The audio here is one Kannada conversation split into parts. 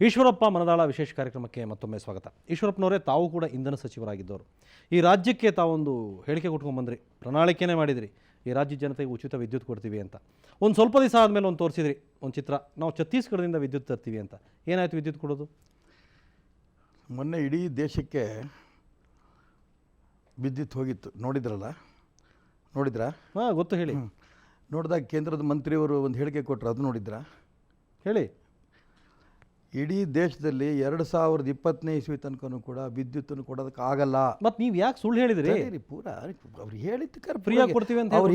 ಈಶ್ವರಪ್ಪ ಮನದಾಳ ವಿಶೇಷ ಕಾರ್ಯಕ್ರಮಕ್ಕೆ ಮತ್ತೊಮ್ಮೆ ಸ್ವಾಗತ. ಈಶ್ವರಪ್ಪನವರೇ, ತಾವು ಕೂಡ ಇಂಧನ ಸಚಿವರಾಗಿದ್ದವರು. ಈ ರಾಜ್ಯಕ್ಕೆ ತಾವೊಂದು ಹೇಳಿಕೆ ಕೊಟ್ಕೊಂಡ್ಬಂದ್ರಿ, ಪ್ರಣಾಳಿಕೆನೇ ಮಾಡಿದ್ರಿ, ಈ ರಾಜ್ಯದ ಜನತೆಗೆ ಉಚಿತ ವಿದ್ಯುತ್ ಕೊಡ್ತೀವಿ ಅಂತ. ಒಂದು ಸ್ವಲ್ಪ ದಿವಸ ಆದಮೇಲೆ ಒಂದು ತೋರಿಸಿದ್ರಿ ಒಂದು ಚಿತ್ರ, ನಾವು ಛತ್ತೀಸ್ಗಢದಿಂದ ವಿದ್ಯುತ್ ತರ್ತೀವಿ ಅಂತ. ಏನಾಯಿತು ವಿದ್ಯುತ್ ಕೊಡೋದು? ಮೊನ್ನೆ ಇಡೀ ದೇಶಕ್ಕೆ ವಿದ್ಯುತ್ ಹೋಗಿತ್ತು, ನೋಡಿದ್ರಾ? ಹಾಂ, ಗೊತ್ತು, ಹೇಳಿ. ನೋಡಿದಾಗ ಕೇಂದ್ರದ ಮಂತ್ರಿಯವರು ಒಂದು ಹೇಳಿಕೆ ಕೊಟ್ಟರು, ಅದು ನೋಡಿದ್ರಾ? ಹೇಳಿ. ಇಡೀ ದೇಶದಲ್ಲಿ 2020ನೇ ಇಸ್ವಿ ತನಕನೂ ಕೂಡ ವಿದ್ಯುತ್ತನ್ನು ಕೊಡೋದಕ್ಕಾಗಲ್ಲ. ಮತ್ತು ನೀವು ಯಾಕೆ ಸುಳ್ಳು ಹೇಳಿದ್ರಿ? ಪೂರ ಅವ್ರು ಹೇಳಿದ್ದು ಫ್ರೀಯಾಗಿ ಕೊಡ್ತೀವಿ ಅಂತ ಅವ್ರು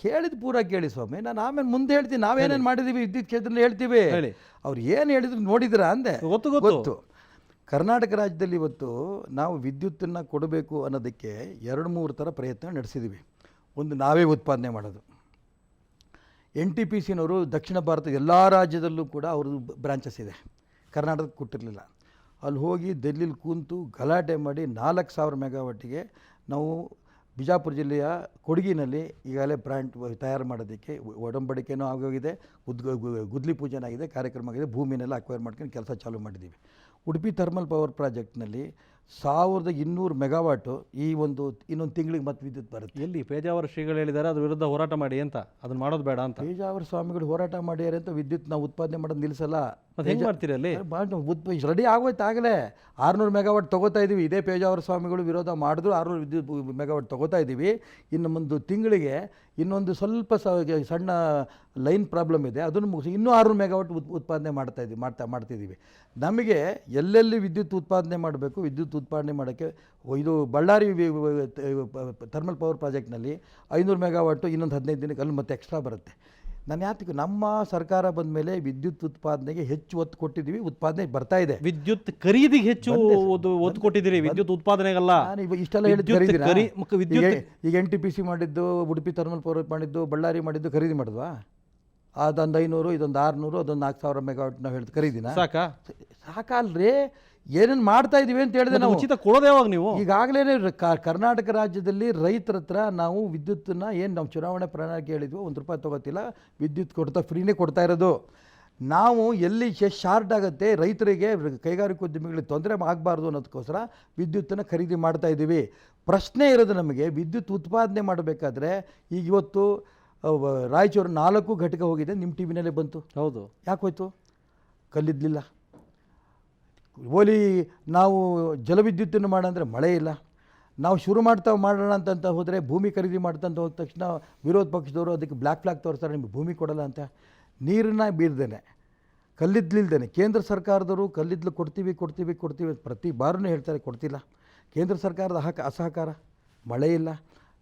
ಹೇಳಿದ್ದು ಪೂರ ಕೇಳಿ ಸ್ವಾಮಿ. ನಾನು ಆಮೇಲೆ ಮುಂದೆ ಹೇಳ್ತೀನಿ, ನಾವೇನೇನು ಮಾಡಿದ್ದೀವಿ ವಿದ್ಯುತ್ ಕ್ಷೇತ್ರದಲ್ಲಿ ಹೇಳ್ತೀವಿ. ಅವ್ರು ಏನು ಹೇಳಿದ್ರು ನೋಡಿದ್ರಾ ಅಂದೆ. ಗೊತ್ತು. ಕರ್ನಾಟಕ ರಾಜ್ಯದಲ್ಲಿ ಇವತ್ತು ನಾವು ವಿದ್ಯುತ್ತನ್ನು ಕೊಡಬೇಕು ಅನ್ನೋದಕ್ಕೆ 2-3 ಥರ ಪ್ರಯತ್ನ ನಡೆಸಿದ್ದೀವಿ. ಒಂದು, ನಾವೇ ಉತ್ಪಾದನೆ ಮಾಡೋದು. NTPCನವರು ದಕ್ಷಿಣ ಭಾರತದ ಎಲ್ಲ ರಾಜ್ಯದಲ್ಲೂ ಕೂಡ ಅವ್ರದ್ದು ಬ್ರಾಂಚಸ್ ಇದೆ, ಕರ್ನಾಟಕಕ್ಕೆ ಕೊಟ್ಟಿರಲಿಲ್ಲ. ಅಲ್ಲಿ ಹೋಗಿ ದಿಲ್ಲಿಲಿ ಕೂತು ಗಲಾಟೆ ಮಾಡಿ 4000 ಮೆಗಾವಾಟಿಗೆ ನಾವು ಬಿಜಾಪುರ ಜಿಲ್ಲೆಯ ಕೊಡಗಿನಲ್ಲಿ ಈಗಾಗಲೇ ಪ್ಲಾಂಟ್ ತಯಾರು ಮಾಡೋದಕ್ಕೆ ಒಡಂಬಡಿಕೆನೂ ಆಗೋಗಿದೆ, ಗುದ್ಲಿ ಪೂಜೆನೂ ಆಗಿದೆ, ಕಾರ್ಯಕ್ರಮ ಆಗಿದೆ, ಭೂಮಿನೆಲ್ಲ ಅಕ್ವೈರ್ ಮಾಡ್ಕೊಂಡು ಕೆಲಸ ಚಾಲೂ ಮಾಡಿದ್ದೀವಿ. ಉಡುಪಿ ಥರ್ಮಲ್ ಪವರ್ ಪ್ರಾಜೆಕ್ಟ್ನಲ್ಲಿ 1200 ಮೆಗಾವಾಟು ಇನ್ನೊಂದು ತಿಂಗಳಿಗೆ ಮತ್ತೆ ವಿದ್ಯುತ್ ಬರುತ್ತೆ. ಎಲ್ಲಿ ಪೇಜಾವರ ಶ್ರೀಗಳು ಹೇಳಿದ್ದಾರೆ ಅದ್ರ ವಿರುದ್ಧ ಹೋರಾಟ ಮಾಡಿ ಅಂತ, ಅದನ್ನು ಮಾಡೋದು ಬೇಡ ಅಂತ. ಪೇಜಾವರ ಸ್ವಾಮಿಗಳು ಹೋರಾಟ ಮಾಡ್ಯಾರೆ ಅಂತ ವಿದ್ಯುತ್ ನಾವು ಉತ್ಪಾದನೆ ಮಾಡೋದು ನಿಲ್ಲಿಸಲ್ಲ. ಮತ್ತೆ ಹೆಂಗೆ ಮಾಡ್ತೀರಿ? ಅಲ್ಲಿ ರೆಡಿ ಆಗೋಯ್ತು ಆಗಲೇ. 600 ಮೆಗಾವಾಟ್ ತೊಗೋತಾ ಇದ್ದೀವಿ. ಇದೇ ಪೇಜಾವರ ಸ್ವಾಮಿಗಳು ವಿರೋಧ ಮಾಡಿದ್ರು 600 ವಿದ್ಯುತ್ ಮೆಗಾವಾಟ್ ತೊಗೋತಾ ಇದ್ದೀವಿ. ಇನ್ನು ಒಂದು ತಿಂಗಳಿಗೆ ಇನ್ನೊಂದು ಸ್ವಲ್ಪ ಸಣ್ಣ ಲೈನ್ ಪ್ರಾಬ್ಲಮ್ ಇದೆ, ಅದನ್ನು ಮುಗಿಸಿ ಇನ್ನೂ 600 ಮೆಗಾವಾಟ್ ಉತ್ಪಾದನೆ ಮಾಡ್ತಿದ್ದೀವಿ. ನಮಗೆ ಎಲ್ಲೆಲ್ಲಿ ವಿದ್ಯುತ್ ಉತ್ಪಾದನೆ ಮಾಡಬೇಕು, ವಿದ್ಯುತ್ ಉತ್ಪಾದನೆ ಮಾಡೋಕ್ಕೆ ಇದು ಬಳ್ಳಾರಿ ಥರ್ಮಲ್ ಪವರ್ ಪ್ರಾಜೆಕ್ಟ್ನಲ್ಲಿ 500 ಮೆಗಾವಾಟು ಇನ್ನೊಂದು 15 ದಿನಕ್ಕೆ ಅಲ್ಲಿ ಮತ್ತೆ ಎಕ್ಸ್ಟ್ರಾ ಬರುತ್ತೆ. ನಾನು ಯಾತಕ್ಕೆ, ನಮ್ಮ ಸರ್ಕಾರ ಬಂದ ಮೇಲೆ ವಿದ್ಯುತ್ ಉತ್ಪಾದನೆಗೆ ಹೆಚ್ಚು ಒತ್ತು ಕೊಟ್ಟಿದ್ದೀವಿ, ಉತ್ಪಾದನೆ ಬರ್ತಾ ಇದೆ. ವಿದ್ಯುತ್ ಖರೀದಿಗೆ ಹೆಚ್ಚು ಒತ್ತು ಕೊಟ್ಟಿದ್ದೀರಿ, ವಿದ್ಯುತ್ ಉತ್ಪಾದನೆಗಲ್ಲ. ನಾನು ಇಷ್ಟೆಲ್ಲ ಈಗ NTPC ಮಾಡಿದ್ದು, ಉಡುಪಿ ಥರ್ಮಲ್ ಪವರ್ ಮಾಡಿದ್ದು, ಬಳ್ಳಾರಿ ಮಾಡಿದ್ದು ಖರೀದಿ ಮಾಡಿದ್ವಾ? ಅದೊಂದು 500, ಇದೊಂದು 600, ಅದೊಂದು 4000 ಮೆಗಾವಾಟ್ ನಾವು ಹೇಳಿದ್ದು ಖರೀದಿನ ಸಾಕಲ್ರಿ. ಏನೇನು ಮಾಡ್ತಾ ಇದೀವಿ ಅಂತ ಹೇಳಿದೆ. ನಾವು ಉಚಿತ ಕೊಡೋದು ಯಾವಾಗ? ನೀವು ಈಗಾಗಲೇ ಕರ್ನಾಟಕ ರಾಜ್ಯದಲ್ಲಿ ರೈತರ ಹತ್ರ ನಾವು ವಿದ್ಯುತ್ತನ್ನು ಏನು ನಾವು ಚುನಾವಣೆ ಪ್ರಣಾಳಿಕೆ ಹೇಳಿದ್ವಿ, ₹1 ತೊಗೋತಿಲ್ಲ, ವಿದ್ಯುತ್ ಫ್ರೀನೇ ಕೊಡ್ತಾ ಇರೋದು. ನಾವು ಎಲ್ಲಿ ಶಾರ್ಟ್ ಆಗುತ್ತೆ, ರೈತರಿಗೆ ಕೈಗಾರಿಕೋದ್ಯಮಿಗಳಿಗೆ ತೊಂದರೆ ಆಗಬಾರ್ದು ಅನ್ನೋದಕ್ಕೋಸ್ಕರ ವಿದ್ಯುತ್ತನ್ನು ಖರೀದಿ ಮಾಡ್ತಾ ಇದ್ದೀವಿ. ಪ್ರಶ್ನೆ ಇರೋದು ನಮಗೆ, ವಿದ್ಯುತ್ ಉತ್ಪಾದನೆ ಮಾಡಬೇಕಾದ್ರೆ ಈಗ ಇವತ್ತು ರಾಯಚೂರು 4 ಘಟಕ ಹೋಗಿದೆ, ನಿಮ್ಮ ಟಿವಿನಲ್ಲೇ ಬಂತು. ಹೌದು, ಯಾಕೆ ಹೋಯ್ತು? ಕಲ್ಲಿದ್ದಲಿಲ್ಲ. ಓಲಿ ನಾವು ಜಲವಿದ್ಯುತ್ತನ್ನು ಮಾಡಂದರೆ ಮಳೆ ಇಲ್ಲ. ನಾವು ಶುರು ಮಾಡೋಣ ಅಂತ ಹೋದರೆ ಭೂಮಿ ಖರೀದಿ ಮಾಡ್ತಂತ ಹೋದ ತಕ್ಷಣ ವಿರೋಧ ಪಕ್ಷದವರು ಅದಕ್ಕೆ ಬ್ಲ್ಯಾಕ್ ಫ್ಲಾಗ್ ತೋರಿಸ್ತಾರೆ, ನಿಮಗೆ ಭೂಮಿ ಕೊಡಲ್ಲ ಅಂತ. ನೀರನ್ನ ಬೀರ್ದೇನೆ, ಕಲ್ಲಿದ್ದಲಿಲ್ದೇನೆ ಕೇಂದ್ರ ಸರ್ಕಾರದವರು ಕಲ್ಲಿದ್ದಲು ಕೊಡ್ತೀವಿ ಪ್ರತಿ ಬಾರೂ ಹೇಳ್ತಾರೆ, ಕೊಡ್ತಿಲ್ಲ. ಕೇಂದ್ರ ಸರ್ಕಾರದ ಅಸಹಕಾರ, ಮಳೆ ಇಲ್ಲ.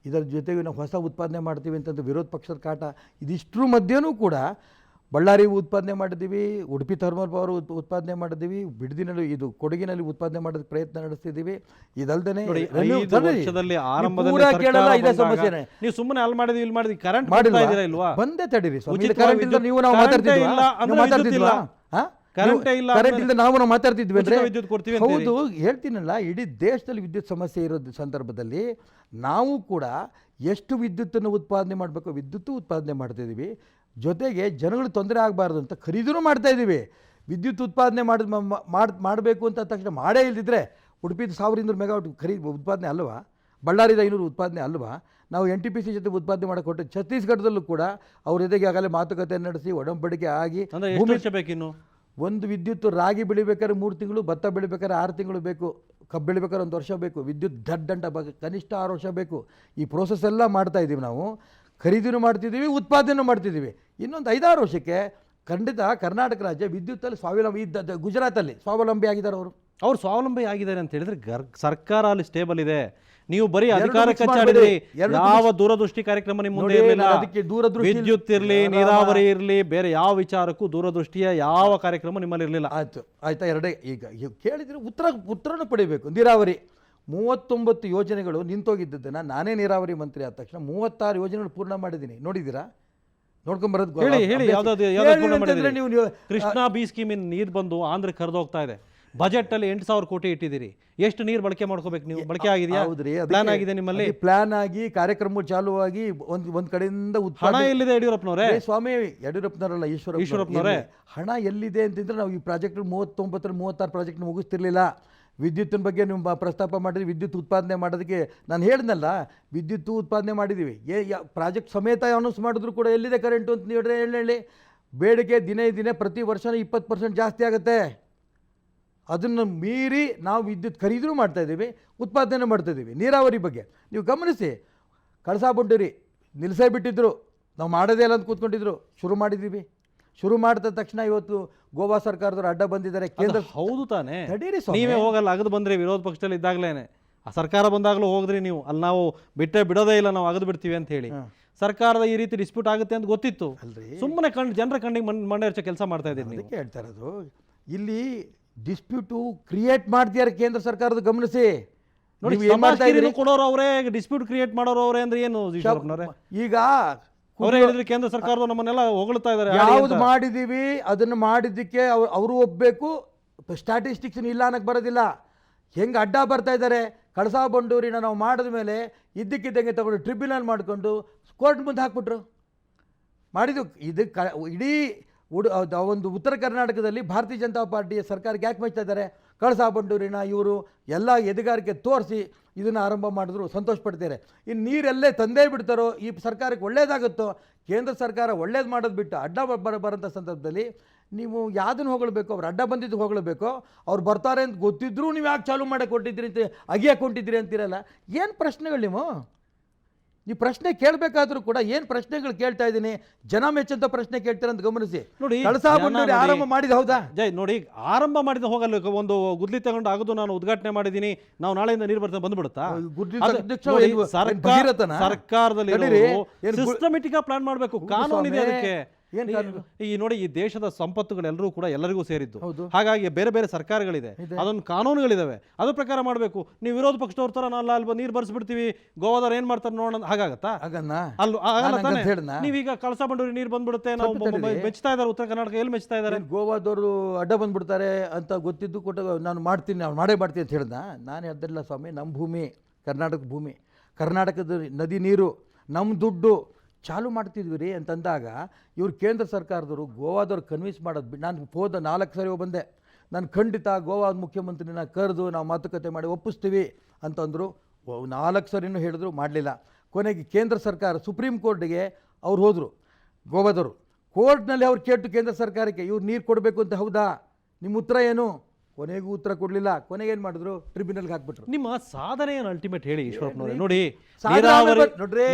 ಇದರ ಜೊತೆಗೆ ನಾವು ಹೊಸ ಉತ್ಪಾದನೆ ಮಾಡ್ತೀವಿ ಅಂತಂದು ವಿರೋಧ ಪಕ್ಷದ ಕಾಟ. ಇದಿಷ್ಟರ ಮಧ್ಯೆನೂ ಕೂಡ ಬಳ್ಳಾರಿ ಉತ್ಪಾದನೆ ಮಾಡಿದ್ದೀವಿ, ಉಡುಪಿ ಥರ್ಮಲ್ ಪವರ್ ಉತ್ಪಾದನೆ ಮಾಡಿದ್ದೀವಿ, ಬಿಡದಿನಲ್ಲಿ ಇದು ಕೊಡಗಿನಲ್ಲಿ ಉತ್ಪಾದನೆ ಮಾಡೋದಕ್ಕೆ ಪ್ರಯತ್ನ ನಡೆಸ್ತಿದ್ದೀವಿ. ಇದಲ್ದೇ ನೀವು ಸುಮ್ಮನೆ ಅಲ್ಲಿ ಮಾಡಿದ್ವಿ ಇಲ್ಲಿ ಮಾಡಿದ್ವಿ, ಕರೆಂಟ್ ಮಾಡಿಲ್ಲ ಇಲ್ವಾ? ಬಂದೇ ತಡೀರಿ ಸ್ವಾಮಿ, ಕರೆಂಟ್ ಇಲ್ಲ. ನೀವು ನಾವು ಮಾತಾಡ್ತಿದ್ವಾ? ಕರೆಂಟ್ ಇಲ್ಲ, ನಾವು ಮಾತಾಡ್ತಿದ್ವಿ ಅಂದ್ರೆ ಹೌದು ಹೇಳ್ತೀನಲ್ಲ. ಇಡೀ ದೇಶದಲ್ಲಿ ವಿದ್ಯುತ್ ಸಮಸ್ಯೆ ಇರೋದು ಸಂದರ್ಭದಲ್ಲಿ ನಾವು ಕೂಡ ಎಷ್ಟು ವಿದ್ಯುತ್ತನ್ನು ಉತ್ಪಾದನೆ ಮಾಡಬೇಕು ವಿದ್ಯುತ್ ಉತ್ಪಾದನೆ ಮಾಡ್ತಾಯಿದ್ದೀವಿ. ಜೊತೆಗೆ ಜನಗಳು ತೊಂದರೆ ಆಗಬಾರ್ದು ಅಂತ ಖರೀದಿನೂ ಮಾಡ್ತಾಯಿದ್ದೀವಿ. ವಿದ್ಯುತ್ ಉತ್ಪಾದನೆ ಮಾಡಬೇಕು ಅಂತ ತಕ್ಷಣ ಮಾಡೇ ಇಲ್ದಿದ್ರೆ ಉಡುಪಿದ 1200 ಮೆಗಾವಾಟ್ ಉತ್ಪಾದನೆ ಅಲ್ವಾ? ಬಳ್ಳಾರಿದ 500 ಉತ್ಪಾದನೆ ಅಲ್ವಾ? ನಾವು NTPC ಜೊತೆ ಉತ್ಪಾದನೆ ಮಾಡಕ್ಕೆ ಕೊಟ್ಟು ಛತ್ತೀಸ್ಗಢದಲ್ಲೂ ಕೂಡ ಅವ್ರ ಜೊತೆಗೆ ಆಗಲೇ ಮಾತುಕತೆ ನಡೆಸಿ ಒಡಂಬಡಿಕೆ ಆಗಿ ಬೇಕಿನ್ನು ಒಂದು ವಿದ್ಯುತ್ ರಾಗಿ ಬೆಳಿಬೇಕಾದ್ರೆ 3 ತಿಂಗಳು, ಭತ್ತ ಬೆಳಿಬೇಕಾದ್ರೆ 6 ತಿಂಗಳು ಬೇಕು, ಕಬ್ಬು ಬೆಳಿಬೇಕಾದ್ರೆ 1 ವರ್ಷ ಬೇಕು, ವಿದ್ಯುತ್ ದಡ್ಡಂಟ ಕನಿಷ್ಠ 6 ವರ್ಷ ಬೇಕು. ಈ ಪ್ರೋಸೆಸ್ ಎಲ್ಲ ಮಾಡ್ತಾಯಿದ್ದೀವಿ. ನಾವು ಖರೀದಿನೂ ಮಾಡ್ತಿದ್ದೀವಿ, ಉತ್ಪಾದನೆ ಮಾಡ್ತಿದ್ದೀವಿ. ಇನ್ನೊಂದು 5-6 ವರ್ಷಕ್ಕೆ ಖಂಡಿತ ಕರ್ನಾಟಕ ರಾಜ್ಯ ವಿದ್ಯುತ್ತಲ್ಲಿ ಸ್ವಾವಲಂಬಿ ಗುಜರಾತಲ್ಲಿ ಸ್ವಾವಲಂಬಿ ಆಗಿದ್ದಾರೆ. ಅವರು ಸ್ವಾವಲಂಬಿ ಆಗಿದ್ದಾರೆ ಅಂತ ಹೇಳಿದ್ರೆ ಸರ್ಕಾರ ಅಲ್ಲಿ ಸ್ಟೇಬಲ್ ಇದೆ. ನೀವು ಬರೀ ಅಧಿಕಾರ ಕಚ್ಚಾಡಿದ್ರಿ, ಯಾವ ದೂರದೃಷ್ಟಿ ಕಾರ್ಯಕ್ರಮ ನಿಮ್ಮ ಮುಂದೆ ಇರಲಿಲ್ಲ. ವಿದ್ಯುತ್ ಇರಲಿ, ನೀರಾವರಿ ಇರಲಿ, ಬೇರೆ ಯಾವ ವಿಚಾರಕ್ಕೂ ದೂರದೃಷ್ಟಿಯ ಯಾವ ಕಾರ್ಯಕ್ರಮ ನಿಮ್ಮಲ್ಲಿ ಇರಲಿಲ್ಲ. ಆಯ್ತಾ? ಎರಡೇ ಈಗ ಕೇಳಿದ್ರೆ ಉತ್ತರನೂ ಪಡಿಬೇಕು. ನೀರಾವರಿ 39 ಯೋಜನೆಗಳು ನಿಂತೋಗಿದ್ದನ್ನು ನಾನೇ ನೀರಾವರಿ ಮಂತ್ರಿ ಆದ ತಕ್ಷಣ 36 ಯೋಜನೆಗಳು ಪೂರ್ಣ ಮಾಡಿದ್ದೀನಿ. ನೋಡಿದ್ದೀರಾ? ನೋಡ್ಕೊಂಬರೋದು ಕೃಷ್ಣಾ ಬಿ ಸ್ಕೀಮಿನ ನೀರು ಬಂದು ಆಂಧ್ರಕ್ಕೆ ಹರಿದು ಹೋಗ್ತಾ ಇದೆ. ಬಜೆಟ್ ಅಲ್ಲಿ 8,000 ಕೋಟಿ ಇಟ್ಟಿದ್ದೀರಿ. ಎಷ್ಟು ನೀರು ಬಳಕೆ ಮಾಡ್ಕೋಬೇಕು ನೀವು? ಬಳಕೆ ಆಗಿದೆಯಾ? ಹೌದ್ರಿ, ಪ್ಲಾನ್ ಆಗಿದೆ ನಿಮ್ಮಲ್ಲಿ? ಪ್ಲಾನ್ ಆಗಿ ಕಾರ್ಯಕ್ರಮ ಚಾಲುವಾಗಿ ಒಂದ್ ಕಡೆಯಿಂದ ಹಣ ಎಲ್ಲಿದೆ ಯಡಿಯೂರಪ್ಪನವರೇ? ಸ್ವಾಮಿ ಯಡಿಯೂರಪ್ಪನವರಲ್ಲ, ಈಶ್ವರಪ್ಪನವರೇ. ಹಣ ಎಲ್ಲಿದೆ ಅಂತಂದ್ರೆ ನಾವು ಈ ಪ್ರಾಜೆಕ್ಟ್ 39 36 ಪ್ರಾಜೆಕ್ಟ್ ಮುಗಿಸ್ತಿರ್ಲಿಲ್ಲ. ವಿದ್ಯುತ್ತಿನ ಬಗ್ಗೆ ನೀವು ಪ್ರಸ್ತಾಪ ಮಾಡಿದ್ರಿ. ವಿದ್ಯುತ್ ಉತ್ಪಾದನೆ ಮಾಡೋದಕ್ಕೆ ನಾನು ಹೇಳಿದ್ನಲ್ಲ, ವಿದ್ಯುತ್ ಉತ್ಪಾದನೆ ಮಾಡಿದ್ದೀವಿ. ಪ್ರಾಜೆಕ್ಟ್ ಸಮೇತ ಅನೌನ್ಸ್ ಮಾಡಿದ್ರು ಕೂಡ ಎಲ್ಲಿದೆ ಕರೆಂಟು ಅಂತ ನೀವು ಹೇಳಿ. ಬೇಡಿಕೆ ದಿನೇ ಪ್ರತಿ ವರ್ಷ 20% ಜಾಸ್ತಿ ಆಗುತ್ತೆ. ಅದನ್ನು ಮೀರಿ ನಾವು ವಿದ್ಯುತ್ ಖರೀದಿನೂ ಮಾಡ್ತಾಯಿದ್ದೀವಿ, ಉತ್ಪಾದನೆ ಮಾಡ್ತಾಯಿದ್ದೀವಿ. ನೀರಾವರಿ ಬಗ್ಗೆ ನೀವು ಗಮನಿಸಿ, ಕಳಸಾ ಬಂಡೂರಿ ನಿಲ್ಲಿಸೇ ಬಿಟ್ಟಿದ್ರು, ನಾವು ಮಾಡೋದೇ ಇಲ್ಲ ಅಂತ ಕೂತ್ಕೊಂಡಿದ್ರು. ಶುರು ಮಾಡಿದ್ದೀವಿ. ಶುರು ಮಾಡಿದ ತಕ್ಷಣ ಇವತ್ತು ಗೋವಾ ಸರ್ಕಾರದವರು ಅಡ್ಡ ಬಂದಿದ್ದಾರೆ. ಕೇಂದ್ರ ಹೌದು ತಾನೇ, ತಡೀರಿ, ನೀವೇ ಹೋಗಲ್ಲ ಅಗದು ಬಂದ್ರಿ ವಿರೋಧ ಪಕ್ಷದಲ್ಲಿ ಇದ್ದಾಗಲೇನೆ. ಆ ಸರ್ಕಾರ ಬಂದಾಗಲೂ ಹೋಗಿದ್ರಿ ನೀವು, ಅಲ್ಲಿ ನಾವು ಬಿಡೋದೇ ಇಲ್ಲ, ನಾವು ಅಗದು ಬಿಡ್ತೀವಿ ಅಂತ ಹೇಳಿ. ಸರ್ಕಾರದ ಈ ರೀತಿ ಡಿಸ್ಪ್ಯೂಟ್ ಆಗುತ್ತೆ ಅಂತ ಗೊತ್ತಿತ್ತು, ಸುಮ್ಮನೆ ಜನರ ಕಣ್ಣಿಗೆ ಮಂಡೆ ಕೆಲಸ ಮಾಡ್ತಾ ಇದ್ದೀರಿ ನೀವು. ಅದಕ್ಕೆ ಹೇಳ್ತಾ ಇರೋದು, ಇಲ್ಲಿ ಡಿಸ್ಪ್ಯೂಟು ಕ್ರಿಯೇಟ್ ಮಾಡ್ತಿದ್ದಾರೆ ಕೇಂದ್ರ ಸರ್ಕಾರದ. ಗಮನಿಸಿ ನೋಡಿ, ಕೊಡೋರು ಅವರೇ, ಡಿಸ್ಪ್ಯೂಟ್ ಕ್ರಿಯೇಟ್ ಮಾಡೋರು ಅವರೇ ಅಂದ್ರೆ ಏನು? ಈಗ ಅವರೇ ಹೇಳಿದ್ರೆ ಕೇಂದ್ರ ಸರ್ಕಾರದವರು ನಮ್ಮನ್ನೆಲ್ಲ ಹೊಗಳ್ತಾ ಇದ್ದಾರೆ. ಯಾವ್ದು ಮಾಡಿದೀವಿ ಅದನ್ನು ಮಾಡಿದ್ದಕ್ಕೆ ಅವರು ಒಪ್ಪಬೇಕು. ಸ್ಟ್ಯಾಟಿಸ್ಟಿಕ್ಸ್ ಇಲ್ಲ ಅನ್ನಕ್ಕೆ ಬರೋದಿಲ್ಲ. ಹೆಂಗೆ ಅಡ್ಡ ಬರ್ತಾ ಇದ್ದಾರೆ. ಕಳಸಾ ಬಂಡೂರಿನ ನಾವು ಮಾಡಿದ ಮೇಲೆ ಇದ್ದಕ್ಕಿದ್ದಂಗೆ ತಗೊಂಡು ಟ್ರಿಬ್ಯುನಲ್ ಮಾಡಿಕೊಂಡು ಕೋರ್ಟ್ ಮುಂದೆ ಹಾಕ್ಬಿಟ್ರು. ಮಾಡಿದ್ದು ಇದಕ್ಕೆ ಇಡೀ ಒಂದು ಉತ್ತರ ಕರ್ನಾಟಕದಲ್ಲಿ ಭಾರತೀಯ ಜನತಾ ಪಾರ್ಟಿಯ ಸರ್ಕಾರಕ್ಕೆ ಯಾಕೆ ಮೆಚ್ತಾ ಇದ್ದಾರೆ? ಕಳಸಾ ಬಂಡೂರಿನ ಇವರು ಎಲ್ಲ ಎದುಗಾರಿಕೆ ತೋರಿಸಿ ಇದನ್ನು ಆರಂಭ ಮಾಡಿದ್ರು, ಸಂತೋಷ ಪಡ್ತಾರೆ. ಇನ್ನು ನೀರೆಲ್ಲೇ ತಂದೇ ಬಿಡ್ತಾರೋ, ಈ ಸರ್ಕಾರಕ್ಕೆ ಒಳ್ಳೇದಾಗುತ್ತೋ, ಕೇಂದ್ರ ಸರ್ಕಾರ ಒಳ್ಳೇದು ಮಾಡೋದು ಬಿಟ್ಟು ಅಡ್ಡ ಬರೋಂಥ ಸಂದರ್ಭದಲ್ಲಿ ನೀವು ಯಾವುದನ್ನು ಹೊಗಳಬೇಕು? ಅವ್ರು ಅಡ್ಡ ಬಂದಿದ್ದು ಹೊಗಳಬೇಕು. ಅವ್ರು ಬರ್ತಾರೆ ಅಂತ ಗೊತ್ತಿದ್ರೂ ನೀವು ಯಾಕೆ ಚಾಲೂ ಮಾಡಕ್ಕೆ ಕೊಟ್ಟಿದ್ದೀರಿ ಅಂತ ಅಗಿಯಾಕೆ ಕೊಟ್ಟಿದ್ದೀರಿ ಅಂತೀರಲ್ಲ. ಏನು ಪ್ರಶ್ನೆಗಳು ನೀವು ಪ್ರಶ್ನೆ ಕೇಳಬೇಕಾದ್ರೂ ಕೂಡ ಏನು ಪ್ರಶ್ನೆಗಳು ಕೇಳ್ತಾ ಇದ್ದೀನಿ, ಜನ ಮೆಚ್ಚಂತ ಪ್ರಶ್ನೆ ಕೇಳ್ತಾರೆ ಅಂತ ಗಮನಿಸಿ. ನೋಡಿ, ಕಳಸಾ ಬಂಡೂರಿ ಆರಂಭ ಮಾಡಿದ ಹೌದಾ? ಜೈ ನೋಡಿ, ಆರಂಭ ಮಾಡಿದ ಹೋಗಲ್ಲ. ಒಂದು ಗುದ್ಲಿ ತಗೊಂಡು ಆಗದು ನಾನು ಉದ್ಘಾಟನೆ ಮಾಡಿದ್ದೀನಿ, ನಾವು ನಾಳೆಯಿಂದ ನೀರು ಬರ್ತದೆ ಬಂದ್ಬಿಡುತ್ತಾ? ಸರ್ಕಾರದಲ್ಲಿ ಸಿಸ್ಟಮೆಟಿಕ್ ಪ್ಲಾನ್ ಮಾಡಬೇಕು, ಕಾನೂನಿದೆ ಅದಕ್ಕೆ. ಈ ನೋಡಿ, ಈ ದೇಶದ ಸಂಪತ್ತುಗಳೆಲ್ಲರೂ ಕೂಡ ಎಲ್ಲರಿಗೂ ಸೇರಿದ್ದು. ಹಾಗಾಗಿ ಬೇರೆ ಬೇರೆ ಸರ್ಕಾರಗಳಿದೆ, ಅದೊಂದು ಕಾನೂನುಗಳಿದಾವೆ, ಅದ್ರ ಪ್ರಕಾರ ಮಾಡಬೇಕು. ನೀವು ವಿರೋಧ ಪಕ್ಷದವ್ರ ತರ ನಾನು ಅಲ್ಲಿ ನೀರು ಬರ್ಸ್ಬಿಡ್ತೀವಿ, ಗೋವಾದವ್ರು ಏನ್ ಮಾಡ್ತಾರೆ ನೋಡೋಣ, ಹಾಗಾಗತ್ತಾ? ನೀವೀಗ ಕಳಸಾ ಬಂಡೂರಿ ನೀರು ಬಂದ್ಬಿಡುತ್ತೆ, ನಾವು ಮೆಚ್ತಾ ಇದ್ದಾರೆ. ಉತ್ತರ ಕರ್ನಾಟಕ ಎಲ್ಲಿ ಮೆಚ್ತಾ ಇದ್ದಾರೆ? ಗೋವಾದವರು ಅಡ್ಡ ಬಂದ್ಬಿಡ್ತಾರೆ ಅಂತ ಗೊತ್ತಿದ್ದು ಕೊಟ್ಟು ನಾನು ಮಾಡ್ತೀನಿ, ನಾನು ಮಾಡೇ ಮಾಡ್ತೀನಿ ಅಂತ ಹೇಳ್ದ. ನಾನು ಹೇಳ್ದಿಲ್ಲ ಸ್ವಾಮಿ, ನಮ್ಮ ಭೂಮಿ ಕರ್ನಾಟಕ ಭೂಮಿ, ಕರ್ನಾಟಕದ ನದಿ ನೀರು, ನಮ್ಮ ದುಡ್ಡು ಚಾಲು ಮಾಡ್ತಿದ್ವಿ ರೀ ಅಂತಂದಾಗ ಇವ್ರು ಕೇಂದ್ರ ಸರ್ಕಾರದವರು ಗೋವಾದವ್ರು ಕನ್ವಿನ್ಸ್ ಮಾಡೋದು. ನಾನು ಹೋದ 4 ಸರಿ ಬಂದೆ. ನಾನು ಖಂಡಿತ ಗೋವಾದ ಮುಖ್ಯಮಂತ್ರಿನ ಕರೆದು ನಾವು ಮಾತುಕತೆ ಮಾಡಿ ಒಪ್ಪಿಸ್ತೀವಿ ಅಂತಂದರು. 4 ಸರಿನೂ ಹೇಳಿದ್ರು, ಮಾಡಲಿಲ್ಲ. ಕೊನೆಗೆ ಕೇಂದ್ರ ಸರ್ಕಾರ ಸುಪ್ರೀಂ ಕೋರ್ಟ್ಗೆ ಅವ್ರು ಹೋದರು. ಗೋವಾದವರು ಕೋರ್ಟ್ನಲ್ಲಿ ಅವ್ರು ಕೇಳ್ತು ಕೇಂದ್ರ ಸರ್ಕಾರಕ್ಕೆ, ಇವ್ರು ನೀರು ಕೊಡಬೇಕು ಅಂತ. ಹೌದಾ, ನಿಮ್ಮ ಉತ್ತರ ಏನು? ಕೊನೆಗೂ ಉತ್ತರ ಕೊಡಲಿಲ್ಲ. ಕೊನೆಗೆ ಏನು ಮಾಡಿದ್ರು? ಟ್ರಿಬ್ಯುನಲ್ಗೆ ಹಾಕ್ಬಿಟ್ರು. ನಿಮ್ಮ ಸಾಧನೆ ಏನು ಅಲ್ಟಿಮೇಟ್ ಹೇಳಿ ಈಶ್ವರಪ್ಪನವರೇ. ನೋಡಿ,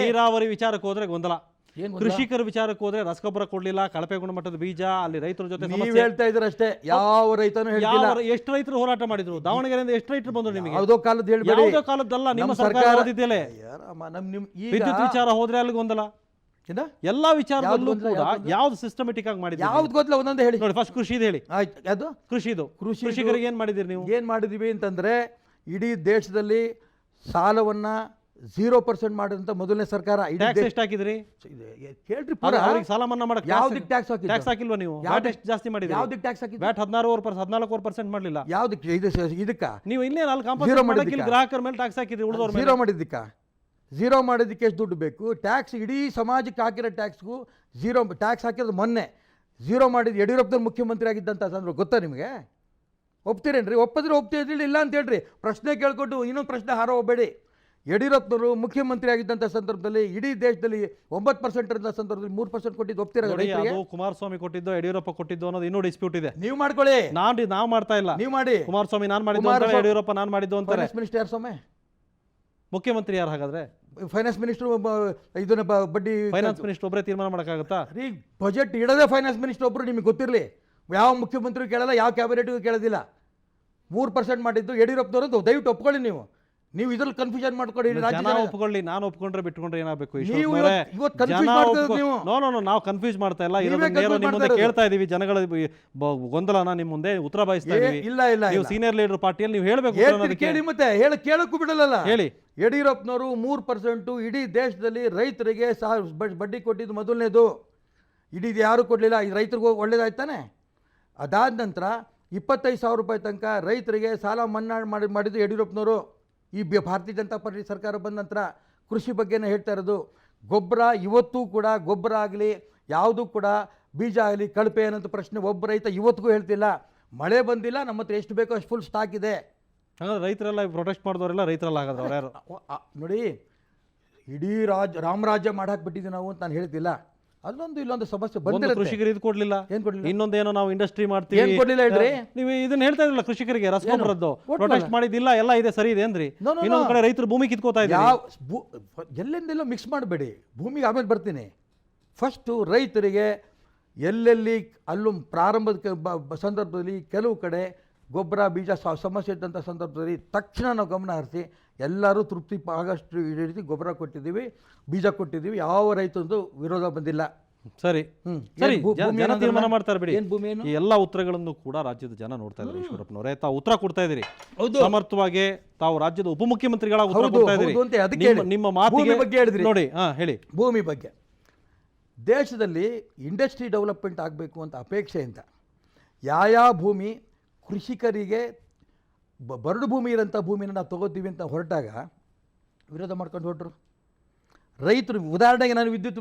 ನೀರಾವರಿ ವಿಚಾರಕ್ಕೆ ಹೋದ್ರೆ ಗೊಂದಲ, ಕೃಷಿಕರ ವಿಚಾರಕ್ಕೆ ಹೋದ್ರೆ ರಸಗೊಬ್ಬರ ಕೊಡ್ಲಿಲ್ಲ, ಕಳಪೆ ಗುಣಮಟ್ಟದ ಬೀಜ, ಅಲ್ಲಿ ರೈತರ ಜೊತೆ ನೀವು ಹೇಳ್ತಾ ಇದ್ರೆ ಅಷ್ಟೇ, ಯಾವ ರೈತನು ಹೇಳಿಲ್ಲ. ಎಷ್ಟು ರೈತರು ಹೋರಾಟ ಮಾಡಿದ್ರು? ದಾವಣಗೆರೆಯಿಂದ ಎಷ್ಟು ರೈತರು ಬಂದ್ರು? ನಿಮಗೆ ಯಾವುದೋ ಕಾಲದ ಹೇಳಬೇಡಿ, ಯಾವುದೋ ಕಾಲದ್ದಲ್ಲ, ನಿಮ್ಮ ಸರ್ಕಾರ ವಿದ್ಯುತ್ ವಿಚಾರ ಹೋದ್ರೆ ಅಲ್ಲಿ ಗೊಂದಲ. ಎಲ್ಲಾ ವಿಚಾರದಲ್ಲೂ ಕೂಡ ಯಾವ್ದು ಸಿಸ್ಟಮೆಟಿಕ್ ಆಗಿ ಮಾಡಿದ್ರಿ? ಯಾವ್ದು ಗೊತ್ತಿಲ್ಲ, ಒಂದೊಂದೇ ಹೇಳಿ. ನೋಡಿ, ಫಸ್ಟ್ ಕೃಷಿದು ಹೇಳಿ. ಅದು ಕೃಷಿಕರಿಗೆ ಏನ್ ಮಾಡಿದಿರಿ ನೀವು? ಏನ್ ಮಾಡಿದೀವಿ ಅಂತಂದ್ರೆ, ಇಡೀ ದೇಶದಲ್ಲಿ ಸಾಲವನ್ನ 0% ಮಾಡಿದಂತ ಮೊದಲನೇ ಸರ್ಕಾರ. ಎಷ್ಟು ಹಾಕಿದ್ರಿ ಕೇಳ್ರಿ? ಸಾಲ ಮನ್ನಾ ಮಾಡಕ್ಕೆ ಯಾವ್ದಕ್ಕೆ ಟ್ಯಾಕ್ಸ್ ಹಾಕಿಲ್ವಾ ನೀವು? ಎಷ್ಟು ಜಾಸ್ತಿ ಮಾಡಿದ್ರಿ? ಯಾವ್ದಕ್ಕೆ ಟ್ಯಾಕ್ಸ್ ಹಾಕಿದ್ರಿ? ವ್ಯಾಟ್ 14% ಮಾಡಲಿಲ್ಲ. ಯಾವ್ದಕ್ಕೆ? ಇದಕ್ಕ ನೀವು ಇನ್ನೇ ಗ್ರಾಹಕರ ಮೇಲೆ ಟ್ಯಾಕ್ಸ್ ಹಾಕಿದ್ರಿ, ಉಳಿದವ್ರ ಮೇಲೆ. 0 ಮಾಡಿದ್ದಕ್ಕ 0 ಮಾಡೋದಕ್ಕೆ ಎಷ್ಟು ದುಡ್ಡು ಬೇಕು? ಟ್ಯಾಕ್ಸ್ ಇಡೀ ಸಮಾಜಕ್ಕೆ ಹಾಕಿರೋ ಟ್ಯಾಕ್ಸ್ಗೂ 0 ಟ್ಯಾಕ್ಸ್ ಹಾಕಿರೋದು ಮೊನ್ನೆ 0 ಮಾಡಿದ್ದು ಯಡಿಯೂರಪ್ಪನವ್ರು ಮುಖ್ಯಮಂತ್ರಿ ಆಗಿದ್ದಂತ ಸಂದರ್ಭ ಗೊತ್ತಾ ನಿಮಗೆ? ಒಪ್ತೀರೇನ್ರಿ? ಒಪ್ಪಿದ್ರೆ ಒಪ್ತಿರ್ಲಿಲ್ಲ, ಇಲ್ಲ ಅಂತ ಹೇಳ್ರಿ. ಪ್ರಶ್ನೆ ಕೇಳ್ಕೊಂಡು ಇನ್ನೊಂದು ಪ್ರಶ್ನೆ ಹಾರೋ ಹೋಗಬೇಡಿ. ಯಡಿಯೂರಪ್ಪನವರು ಮುಖ್ಯಮಂತ್ರಿ ಆಗಿದ್ದಂಥ ಸಂದರ್ಭದಲ್ಲಿ ಇಡೀ ದೇಶದಲ್ಲಿ 9% ಇದ್ದ ಸಂದರ್ಭದಲ್ಲಿ 3% ಕೊಟ್ಟಿದ್ದು ಒಪ್ತಿರೋದು. ಕುಮಾರಸ್ವಾಮಿ ಕೊಟ್ಟಿದ್ದು, ಯಡಿಯೂರಪ್ಪ ಕೊಟ್ಟಿದ್ದು ಅನ್ನೋದು ಇನ್ನೂ ಡಿಸ್ಪ್ಯೂಟ್ ಇದೆ. ನೀವು ಮಾಡ್ಕೊಳ್ಳಿ, ನಾವು ಮಾಡ್ತಾ ಇಲ್ಲ. ನೀವು ಮಾಡಿ. ಕುಮಾರಸ್ವಾಮಿ ನಾನು ಮಾಡಿದ್ದು, ಯಡಿಯೂರಪ್ಪ ನಾನು ಮಾಡಿದ್ದು ಅಂತಾರೆ. ಮಿನಿಸ್ಟರ್ ಯಾರು ಸ್ವಾಮಿ? ಮುಖ್ಯಮಂತ್ರಿ ಯಾರು ಹಾಗಾದ್ರೆ? Finance minister. ಇದನ್ನ ಬಡ್ಡಿ ಫೈನಾನ್ಸ್ ಮಿನಿಸ್ಟರ್ ಒಬ್ಬರೇ ತೀರ್ಮಾನ ಮಾಡೋಕ್ಕಾಗತ್ತಾ? ರೀ, ಬಜೆಟ್ ಇಡೋದೇ ಫೈನಾನ್ಸ್ ಮಿನಿಸ್ಟರ್ ಒಬ್ಬರು. ನಿಮಗೆ ಗೊತ್ತಿರಲಿ, ಯಾವ ಮುಖ್ಯಮಂತ್ರಿಗೂ ಕೇಳಲ್ಲ, ಯಾವ ಕ್ಯಾಬಿನೆಟ್ಗೂ ಕೇಳೋದಿಲ್ಲ. 3% ಮಾಡಿದ್ದು ಯಡಿಯೂರಪ್ಪನವರು. ದಯವಿಟ್ಟು ಒಪ್ಕೊಳ್ಳಿ. ನೀವು ಇದ್ರಲ್ಲಿ ಕನ್ಫ್ಯೂಷನ್ ಮಾಡ್ಕೊಳ್ಳಿ. ಒಪ್ಕೊಳ್ಳಿ, ನಾನು ಒಪ್ಕೊಂಡ್ರೆ ಬಿಟ್ಕೊಂಡ್ರೆ ಏನಾಗಬೇಕು? ನಾವು ಕನ್ಫ್ಯೂಸ್ ಮಾಡ್ತಾ ಇಲ್ಲ, ಕೇಳ್ತಾ ಇದೀವಿ. ಜನಗಳ ಗೊಂದಲನ ನಿಮ್ಮ ಮುಂದೆ ಉತ್ತರ ಬಯಸ್ತಾ ಇದೀವಿ. ಇಲ್ಲ, ಸೀನಿಯರ್ ಲೀಡರ್ ಪಾರ್ಟಿಯಲ್ಲಿ ನೀವು ಹೇಳಬೇಕು. ಕೇಳಿ, ಮತ್ತೆ ಕೇಳಕ್ಕೂ ಬಿಡಲ್ಲ. ಹೇಳಿ. ಯಡಿಯೂರಪ್ಪನವರು 3% ಇಡೀ ದೇಶದಲ್ಲಿ ರೈತರಿಗೆ ಬಡ್ಡಿ ಕೊಟ್ಟಿದ್ದು ಮೊದಲನೇದು. ಇಡೀ ಯಾರು ಕೊಡ್ಲಿಲ್ಲ. ರೈತರಿಗೂ ಒಳ್ಳೇದಾಯ್ತಾನೆ. ಅದಾದ ನಂತರ 25,000 ರೂಪಾಯಿ ತನಕ ರೈತರಿಗೆ ಸಾಲ ಮನ್ನಾ ಮಾಡಿದ್ದು ಯಡಿಯೂರಪ್ಪನವರು. ಈ ಭಾರತೀಯ ಜನತಾ ಪಾರ್ಟಿ ಸರ್ಕಾರ ಬಂದ ನಂತರ ಕೃಷಿ ಬಗ್ಗೆನೇ ಹೇಳ್ತಾ ಇರೋದು. ಗೊಬ್ಬರ ಇವತ್ತೂ ಕೂಡ ಗೊಬ್ಬರ ಆಗಲಿ ಯಾವುದೂ ಕೂಡ ಬೀಜ ಆಗಲಿ ಕಳಪೆ ಅನ್ನೋಂಥ ಪ್ರಶ್ನೆ ಒಬ್ಬ ರೈತ ಇವತ್ತಿಗೂ ಹೇಳ್ತಿಲ್ಲ. ಮಳೆ ಬಂದಿಲ್ಲ, ನಮ್ಮ ಹತ್ರ ಎಷ್ಟು ಬೇಕೋ ಅಷ್ಟು ಫುಲ್ ಸ್ಟಾಕ್ ಇದೆ. ಹಾಗಾದ್ರೆ ರೈತರೆಲ್ಲ ಪ್ರೊಟೆಸ್ಟ್ ಮಾಡಿದವರೆಲ್ಲ ರೈತರೆಲ್ಲ ಹಾಗಾದ್ರೆ ಅವ್ರು ಯಾರು? ನೋಡಿ, ಇಡೀ ರಾಮರಾಜ್ಯ ಮಾಡಾಕ್ ಬಿಟ್ಟಿದ್ದೀವಿ ನಾವು ಅಂತ ನಾನು ಹೇಳ್ತಿಲ್ಲ. ಅಲ್ಲೊಂದು ಇಲ್ಲೊಂದು ಸಮಸ್ಯೆ ಬಂದಿರುತ್ತೆ. ಕೃಷಿಕರಿಗೆ ಇದು ಕೊಡ್ಲಿಲ್ಲ, ಏನ್ ಕೊಡ್ಲಿಲ್ಲ? ಇನ್ನೊಂದೇನೋ ನಾವು ಇಂಡಸ್ಟ್ರಿ ಮಾಡ್ತೀವಿ, ಏನ್ ಕೊಡ್ಲಿಲ್ಲ ಹೇಳ್ರಿ? ನೀವು ಇದನ್ನ ಹೇಳ್ತಾ ಇದ್ರಲ್ಲ ಕೃಷಿಕರಿಗೆ ರಸಗೊಬ್ಬರದ್ದು ಪ್ರೊಟೆಸ್ಟ್ ಮಾಡಿದ್ದಿಲ್ಲ, ಎಲ್ಲ ಇದೆ ಸರಿ ಇದೆ ಅಂದ್ರಿ. ಇನ್ನೊಂದ್ ಕಡೆ ರೈತರು ಭೂಮಿ ಕಿತ್ಕೋತಾ ಇದ್ದಾರೆ. ಎಲ್ಲೆಂದೆಲ್ಲೋ ಮಿಕ್ಸ್ ಮಾಡಬೇಡಿ. ಭೂಮಿಗೆ ಆಮೇಲೆ ಬರ್ತೀನಿ. ಫಸ್ಟು ರೈತರಿಗೆ ಎಲ್ಲೆಲ್ಲಿ ಅಲ್ಲೂ ಪ್ರಾರಂಭದ ಸಂದರ್ಭದಲ್ಲಿ ಕೆಲವು ಕಡೆ ಗೊಬ್ಬರ ಬೀಜ ಸಮಸ್ಯೆ ಇದ್ದಂಥ ಸಂದರ್ಭದಲ್ಲಿ ತಕ್ಷಣ ನಾವು ಗಮನ ಹರಿಸಿ ಎಲ್ಲರೂ ತೃಪ್ತಿ ಆಗಷ್ಟು ರೀತಿ ಗೊಬ್ಬರ ಕೊಟ್ಟಿದ್ದೀವಿ, ಬೀಜ ಕೊಟ್ಟಿದ್ದೀವಿ. ಯಾವ ರೈತಂದು ವಿರೋಧ ಬಂದಿಲ್ಲ. ಸರಿ ಸರಿ, ಜನ ತೀರ್ಮಾನ ಮಾಡ್ತಾರೆ ಬಿಡಿ. ಏನು ಭೂಮಿ ಏನು? ಈ ಎಲ್ಲ ಉತ್ತರಗಳನ್ನು ಕೂಡ ರಾಜ್ಯದ ಜನ ನೋಡ್ತಾ ಇದ್ದಾರೆ. ಈಶ್ವರಪ್ಪನವರೇ, ತಾವು ಉತ್ತರ ಕೊಡ್ತಾ ಇದ್ದೀರಿ ಸಮರ್ಥವಾಗಿ. ತಾವು ರಾಜ್ಯದ ಉಪಮುಖ್ಯಮಂತ್ರಿಗಳ ಉತ್ತರ ಕೊಡ್ತಾ ಇದ್ದೀರಿ. ನಿಮ್ಮ ಮಾತಿಗೆ ಬಗ್ಗೆ ಹೇಳಿದ್ರಿ ನೋಡಿ. ಹೇಳಿ. ಭೂಮಿ ಬಗ್ಗೆ ದೇಶದಲ್ಲಿ ಇಂಡಸ್ಟ್ರಿ ಡೆವಲಪ್ಮೆಂಟ್ ಆಗಬೇಕು ಅಂತ ಅಪೇಕ್ಷೆಯಿಂದ ಯಾವ ಭೂಮಿ ಕೃಷಿಕರಿಗೆ ಬರಡು ಭೂಮಿ ಇರೋಂಥ ಭೂಮಿನ ನಾವು ತೊಗೋತೀವಿ ಅಂತ ಹೊರಟಾಗ ವಿರೋಧ ಮಾಡ್ಕೊಂಡು ಹೊರಟರು ರೈತರು. ಉದಾಹರಣೆಗೆ ನಾನು ವಿದ್ಯುತ್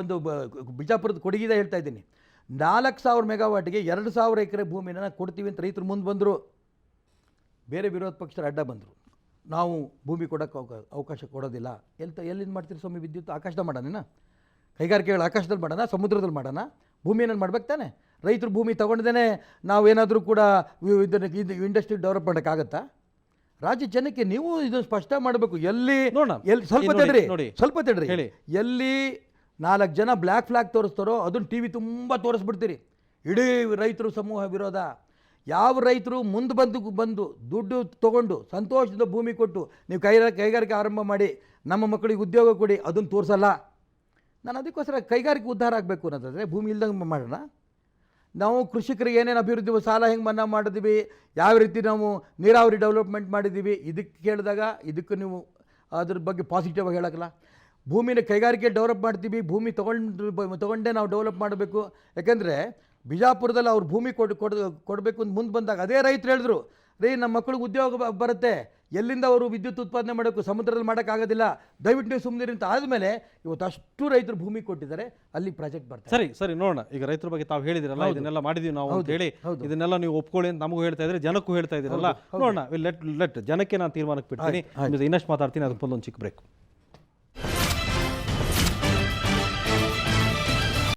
ಒಂದು ಬಿಜಾಪುರದ ಕೊಡಗಿದೆ ಹೇಳ್ತಾ ಇದ್ದೀನಿ. 4,000 ಮೆಗಾವಾಟ್ಗೆ 2,000 ಎಕರೆ ಭೂಮಿನ ಕೊಡ್ತೀವಿ ಅಂತ ರೈತರು ಮುಂದೆ ಬಂದರು. ಬೇರೆ ವಿರೋಧ ಪಕ್ಷರು ಅಡ್ಡ ಬಂದರು. ನಾವು ಭೂಮಿ ಕೊಡೋಕ್ಕೆ ಅವಕಾಶ ಕೊಡೋದಿಲ್ಲ. ಎಲ್ಲಿಂದ ಮಾಡ್ತೀರಿ ಸ್ವಾಮಿ ವಿದ್ಯುತ್? ಆಕಾಶದಲ್ಲಿ ಮಾಡೋಣ? ಕೈಗಾರಿಕೆಗಳು ಆಕಾಶದಲ್ಲಿ ಮಾಡೋಣ? ಸಮುದ್ರದಲ್ಲಿ ಮಾಡೋಣ? ಭೂಮಿಯನ್ನು ಮಾಡ್ಬೇಕು ತಾನೆ? ರೈತರು ಭೂಮಿ ತೊಗೊಂಡೇ ನಾವೇನಾದರೂ ಕೂಡ ಇದನ್ನು ಇಂಡಸ್ಟ್ರಿ ಡೆವಲಪ್ ಮಾಡೋಕ್ಕಾಗತ್ತಾ? ರಾಜ್ಯ ಜನಕ್ಕೆ ನೀವು ಇದನ್ನು ಸ್ಪಷ್ಟ ಮಾಡಬೇಕು. ಎಲ್ಲಿ ಸ್ವಲ್ಪ ತಡ್ರಿ ಎಲ್ಲಿ 4 ಜನ ಬ್ಲ್ಯಾಕ್ ಫ್ಲಾಗ್ ತೋರಿಸ್ತಾರೋ ಅದನ್ನು ಟಿ ವಿ ತುಂಬ ತೋರಿಸ್ಬಿಡ್ತೀರಿ. ಇಡೀ ರೈತರು ಸಮೂಹ ವಿರೋಧ. ಯಾವ ರೈತರು ಮುಂದೆ ಬಂದು ದುಡ್ಡು ತೊಗೊಂಡು ಸಂತೋಷದಿಂದ ಭೂಮಿ ಕೊಟ್ಟು ನೀವು ಕೈಗಾರಿಕೆ ಆರಂಭ ಮಾಡಿ ನಮ್ಮ ಮಕ್ಕಳಿಗೆ ಉದ್ಯೋಗ ಕೊಡಿ ಅದನ್ನು ತೋರಿಸಲ್ಲ. ನಾನು ಅದಕ್ಕೋಸ್ಕರ ಕೈಗಾರಿಕೆ ಉದ್ಧಾರ ಆಗಬೇಕು ಅನ್ನೋದಾದರೆ ಭೂಮಿ ಇಲ್ದಂಗೆ ಮಾಡೋಣ. ನಾವು ಕೃಷಿಕರಿಗೆ ಏನೇನು ಅಭಿವೃದ್ಧಿ ಸಾಲ ಹೆಂಗೆ ಮನ್ನಾ ಮಾಡಿದ್ದೀವಿ, ಯಾವ ರೀತಿ ನಾವು ನೀರಾವರಿ ಡೆವಲಪ್ಮೆಂಟ್ ಮಾಡಿದ್ದೀವಿ, ಇದಕ್ಕೆ ಕೇಳಿದಾಗ ಇದಕ್ಕೆ ನೀವು ಅದ್ರ ಬಗ್ಗೆ ಪಾಸಿಟಿವ್ ಆಗಿ ಹೇಳೋಕ್ಕಲ್ಲ. ಭೂಮಿನ ಕೈಗಾರಿಕೆ ಡೆವಲಪ್ ಮಾಡ್ತೀವಿ, ಭೂಮಿ ತೊಗೊಂಡೇ ನಾವು ಡೆವಲಪ್ ಮಾಡಬೇಕು. ಯಾಕೆಂದರೆ ಬಿಜಾಪುರದಲ್ಲಿ ಅವ್ರು ಭೂಮಿ ಕೊಡಬೇಕು ಅಂತ ಮುಂದೆ ಬಂದಾಗ ಅದೇ ರೈತರು ಹೇಳಿದ್ರು, ರೀ ನಮ್ಮ ಮಕ್ಕಳಿಗೆ ಉದ್ಯೋಗ ಬರುತ್ತೆ, ಎಲ್ಲಿಂದ ಅವರು ವಿದ್ಯುತ್ ಉತ್ಪಾದನೆ ಮಾಡೋಕ್ಕೂ ಸಮುದ್ರದಲ್ಲಿ ಮಾಡೋಕ್ಕಾಗೋದಿಲ್ಲ, ದಯವಿಟ್ಟು ನೀವು ಸುಮ್ಮನಿರಿ ಅಂತ ಆದಮೇಲೆ ಇವತ್ತು ಅಷ್ಟು ರೈತರು ಭೂಮಿ ಕೊಟ್ಟಿದ್ದಾರೆ, ಅಲ್ಲಿ ಪ್ರಾಜೆಕ್ಟ್ ಬರ್ತಾರೆ. ಸರಿ ಸರಿ, ನೋಡೋಣ. ಈಗ ರೈತರ ಬಗ್ಗೆ ತಾವು ಹೇಳಿದಿರಲ್ಲ, ಇದನ್ನೆಲ್ಲ ಮಾಡಿದೀವಿ ನಾವು ಅಂತ ಹೇಳಿ, ಇದನ್ನೆಲ್ಲ ನೀವು ಒಪ್ಕೊಳ್ಳಿ ಅಂತ ನಮಗೂ ಹೇಳ್ತಾ ಇದ್ರೆ, ಜನಕ್ಕೂ ಹೇಳ್ತಾ ಇದ್ದೀರಲ್ಲ. ನೋಡೋಣ, ಲೆಟ್ ಜನಕ್ಕೆ ನಾನು ತೀರ್ಮಾನಕ್ಕೆ ಬಿಡ್ತೀನಿ. ಇನ್ನಷ್ಟು ಮಾತಾಡ್ತೀನಿ. ಅದಕ್ಕೆ ಒಂದು ಚಿಕ್ಕ ಬ್ರೇಕ್.